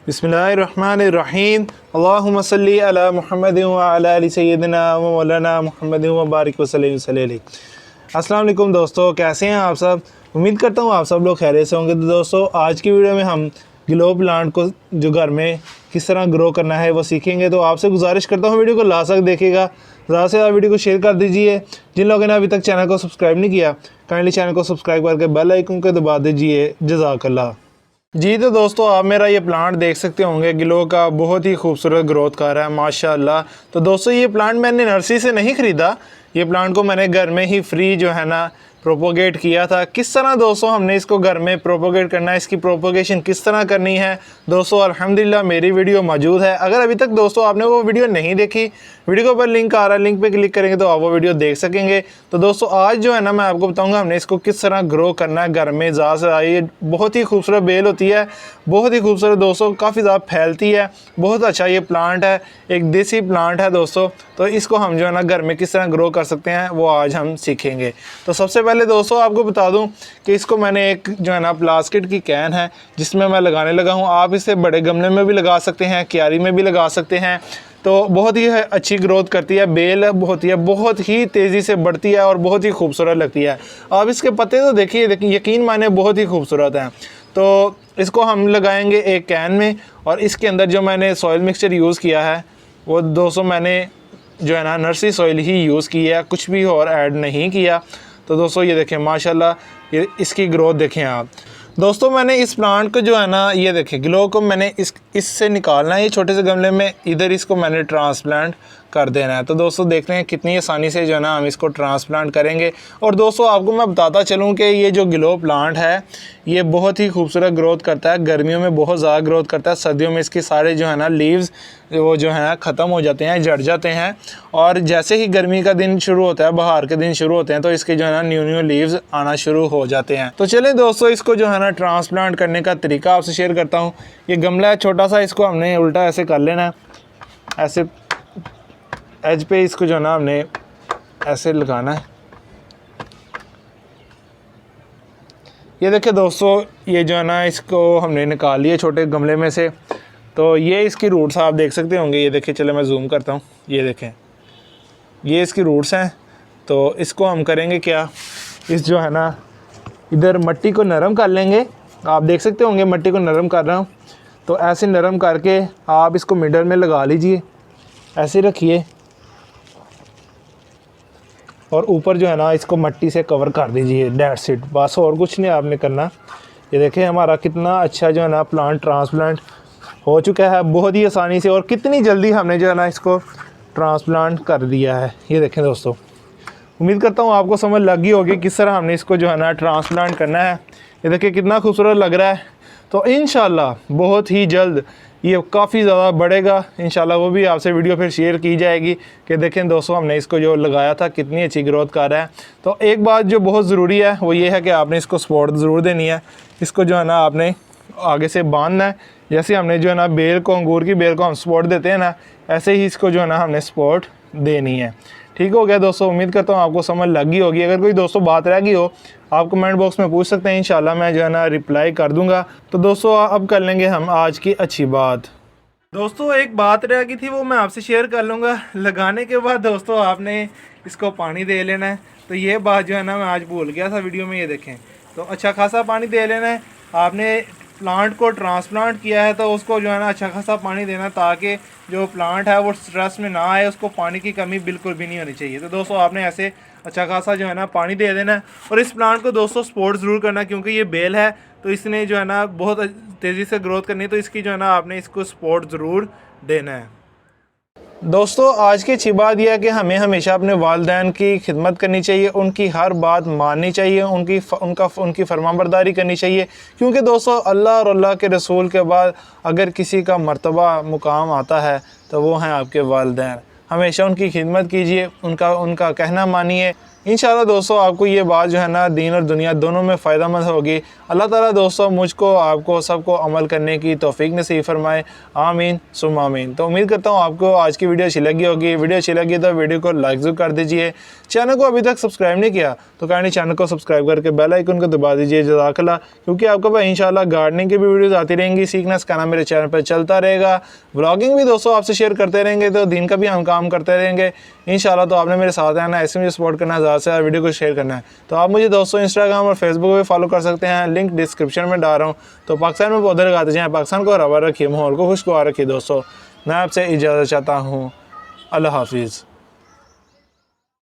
बिस्मिल्लाहिर्रहमानिर्रहीम। अल्लाहुम्मा सल्ली अला मुहम्मद व अला आलि सय्यिदिना व मौलाना मुहम्मद व बारिक वसल्लम अलैहि। अस्सलाम वालेकुम दोस्तों, कैसे हैं आप सब। उम्मीद करता हूँ आप सब लोग खैरियत से होंगे। तो दोस्तों, आज की वीडियो में हम ग्लो प्लांट को जो घर में किस तरह ग्रो करना है वो सीखेंगे। तो आपसे गुजारिश करता हूँ वीडियो को लास्ट तक देखिएगा, ज़्यादा से ज़्यादा वीडियो को शेयर कर दीजिए। जिन लोगों ने अभी तक चैनल को सब्सक्राइब नहीं किया, काइंडली चैनल को सब्सक्राइब करके बेल आइकन को दबा दीजिए। जज़ाकल्लाह। जी तो दोस्तों, आप मेरा ये प्लांट देख सकते होंगे, ग्लो का बहुत ही खूबसूरत ग्रोथ कर रहा है माशाल्लाह। तो दोस्तों, ये प्लांट मैंने नर्सरी से नहीं ख़रीदा, ये प्लांट को मैंने घर में ही फ्री जो है ना प्रोपोगेट किया था। किस तरह दोस्तों हमने इसको घर में प्रोपोगेट करना है, इसकी प्रोपोगेशन किस तरह करनी है दोस्तों, अल्हम्दुलिल्लाह मेरी वीडियो मौजूद है। अगर अभी तक दोस्तों आपने वो वीडियो नहीं देखी, वीडियो पर लिंक आ रहा है, लिंक पे क्लिक करेंगे तो आप वो वीडियो देख सकेंगे। तो दोस्तों, आज जो है ना मैं आपको बताऊंगा हमने इसको किस तरह ग्रो करना है घर में। ज़्यादा से ये बहुत ही खूबसूरत बेल होती है, बहुत ही खूबसूरत दोस्तों, काफ़ी ज़्यादा फैलती है, बहुत अच्छा ये प्लांट है, एक देसी प्लांट है दोस्तों। तो इसको हम जो है ना घर में किस तरह ग्रो कर सकते हैं वो आज हम सीखेंगे। तो सबसे पहले दोस्तों आपको बता दूं कि इसको मैंने एक जो है ना प्लास्टिक की कैन है जिसमें मैं लगाने लगा हूं। आप इसे बड़े गमले में भी लगा सकते हैं, क्यारी में भी लगा सकते हैं। तो बहुत ही अच्छी ग्रोथ करती है, बेल होती है, बहुत ही तेज़ी से बढ़ती है और बहुत ही खूबसूरत लगती है। आप इसके पत्ते तो देखिए, यकीन माने बहुत ही खूबसूरत हैं। तो इसको हम लगाएंगे एक कैन में, और इसके अंदर जो मैंने सॉइल मिक्सचर यूज़ किया है वो दोस्तों मैंने जो है ना नर्सरी सॉइल ही यूज़ की है, कुछ भी और ऐड नहीं किया। तो दोस्तों ये देखें माशाल्लाह, ये इसकी ग्रोथ देखें आप दोस्तों। मैंने इस प्लांट को जो है ना, ये देखें ग्लो को मैंने इससे निकालना है, ये छोटे से गमले में, इधर इसको मैंने ट्रांसप्लांट कर देना है। तो दोस्तों देखते हैं कितनी आसानी से जो है ना हम इसको ट्रांसप्लांट करेंगे। और दोस्तों आपको मैं बताता चलूँ कि ये जो ग्लो प्लांट है ये बहुत ही खूबसूरत ग्रोथ करता है, गर्मियों में बहुत ज़्यादा ग्रोथ करता है, सर्दियों में इसके सारे जो है ना लीव्स वो जो है ख़त्म हो जाते हैं, झड़ जाते हैं। और जैसे ही गर्मी का दिन शुरू होता है, बहार के दिन शुरू होते हैं, तो इसके जो है ना न्यू लीव्स आना शुरू हो जाते हैं। तो चलें दोस्तों, इसको जो है ना ट्रांसप्लांट करने का तरीका आपसे शेयर करता हूँ। ये गमला है छोटा सा, इसको हमने उल्टा ऐसे कर लेना है, ऐसे एज पे इसको जो है ना हमने ऐसे लगाना है। ये देखिए दोस्तों, ये जो है ना इसको हमने निकाल लिया छोटे गमले में से। तो ये इसकी रूट्स आप देख सकते होंगे, ये देखिए, चले मैं जूम करता हूँ, ये देखें ये इसकी रूट्स हैं। तो इसको हम करेंगे क्या, इस जो है ना इधर मट्टी को नरम कर लेंगे। आप देख सकते होंगे मट्टी को नरम कर रहा हूँ। तो ऐसे नरम करके आप इसको मिडल में लगा लीजिए, ऐसे रखिए, और ऊपर जो है ना इसको मट्टी से कवर कर दीजिए। दैट्स इट, बस और कुछ नहीं आपने करना। ये देखें हमारा कितना अच्छा जो है ना प्लांट ट्रांसप्लांट हो चुका है बहुत ही आसानी से, और कितनी जल्दी हमने जो है ना इसको ट्रांसप्लांट कर दिया है। ये देखें दोस्तों, उम्मीद करता हूँ आपको समझ लग गई होगी किस तरह हमने इसको जो है ना ट्रांसप्लांट करना है। ये देखिए कितना खूबसूरत लग रहा है। तो इंशाल्लाह बहुत ही जल्द ये काफ़ी ज़्यादा बढ़ेगा इंशाल्लाह, वो भी आपसे वीडियो फिर शेयर की जाएगी कि देखें दोस्तों हमने इसको जो लगाया था कितनी अच्छी ग्रोथ कर रहा है। तो एक बात जो बहुत ज़रूरी है वो ये है कि आपने इसको सपोर्ट ज़रूर देनी है। इसको जो है ना आपने आगे से बांधना है, जैसे हमने जो है ना बेल को, अंगूर की बेल को हम सपोर्ट देते हैं ना, ऐसे ही इसको जो है ना हमने सपोर्ट देनी है। ठीक हो गया दोस्तों, उम्मीद करता हूँ आपको समझ लग गई होगी। अगर कोई दोस्तों बात रह गई हो आप कमेंट बॉक्स में पूछ सकते हैं, इंशाल्लाह मैं जो है ना रिप्लाई कर दूंगा। तो दोस्तों अब कर लेंगे हम आज की अच्छी बात। दोस्तों एक बात रह गई थी वो मैं आपसे शेयर कर लूँगा। लगाने के बाद दोस्तों आपने इसको पानी दे लेना है। तो ये बात जो है ना मैं आज भूल गया था वीडियो में, ये देखें। तो अच्छा खासा पानी दे लेना है। आपने प्लांट को ट्रांसप्लांट किया है तो उसको जो है ना अच्छा खासा पानी देना, ताकि जो प्लांट है वो स्ट्रेस में ना आए, उसको पानी की कमी बिल्कुल भी नहीं होनी चाहिए। तो दोस्तों आपने ऐसे अच्छा खासा जो है ना पानी दे देना है। और इस प्लांट को दोस्तों सपोर्ट ज़रूर करना, क्योंकि ये बेल है तो इसने जो है ना बहुत तेज़ी से ग्रोथ करनी है। तो इसकी जो है ना आपने इसको सपोर्ट ज़रूर देना है। दोस्तों आज की अच्छी बात यह है कि हमें हमेशा अपने वालिदैन की खिदमत करनी चाहिए, उनकी हर बात माननी चाहिए, उनकी फरमाबरदारी करनी चाहिए। क्योंकि दोस्तों अल्लाह और अल्लाह के रसूल के बाद अगर किसी का मर्तबा मुकाम आता है तो वो हैं आपके वालिदैन। हमेशा उनकी खिदमत कीजिए, उनका कहना मानिए, इंशाल्लाह दोस्तों आपको ये बात जो है ना दीन और दुनिया दोनों में फ़ायदेमंद होगी। अल्लाह ताला दोस्तों मुझको आपको सबको अमल करने की तौफीक नसीब फरमाए, आमीन सुम्मा आमीन। तो उम्मीद करता हूँ आपको आज की वीडियो अच्छी लगी होगी। वीडियो अच्छी लगी तो वीडियो को लाइक ज़रूर कर दीजिए। चैनल को अभी तक सब्सक्राइब नहीं किया तो काइंडली चैनल को सब्सक्राइब करके बेल आइकन को दबा दीजिए। जज़ाकल्लाह। क्योंकि आपको भाई इंशाल्लाह गार्डनिंग की भी वीडियोज़ आती रहेंगी, सीखना सिखाना मेरे चैनल पर चलता रहेगा। व्लॉगिंग भी दोस्तों आपसे शेयर करते रहेंगे, तो दिन का भी हम काम करते रहेंगे इंशाल्लाह। तो आपने मेरे साथ रहना, ऐसे मुझे सपोर्ट करना, ज़्यादा से ज़्यादा वीडियो को शेयर करना है। तो आप मुझे दोस्तों इंस्टाग्राम और फेसबुक पे फॉलो कर सकते हैं, लिंक डिस्क्रिप्शन में डाल रहा हूँ। तो पाकिस्तान में पौधे लगाते जाएँ, पाकिस्तान को हरा भरा रखिए, माहौल को खुशगवार रखिए। दोस्तों मैं आपसे इजाज़त चाहता हूँ। अल्लाह हाफिज़।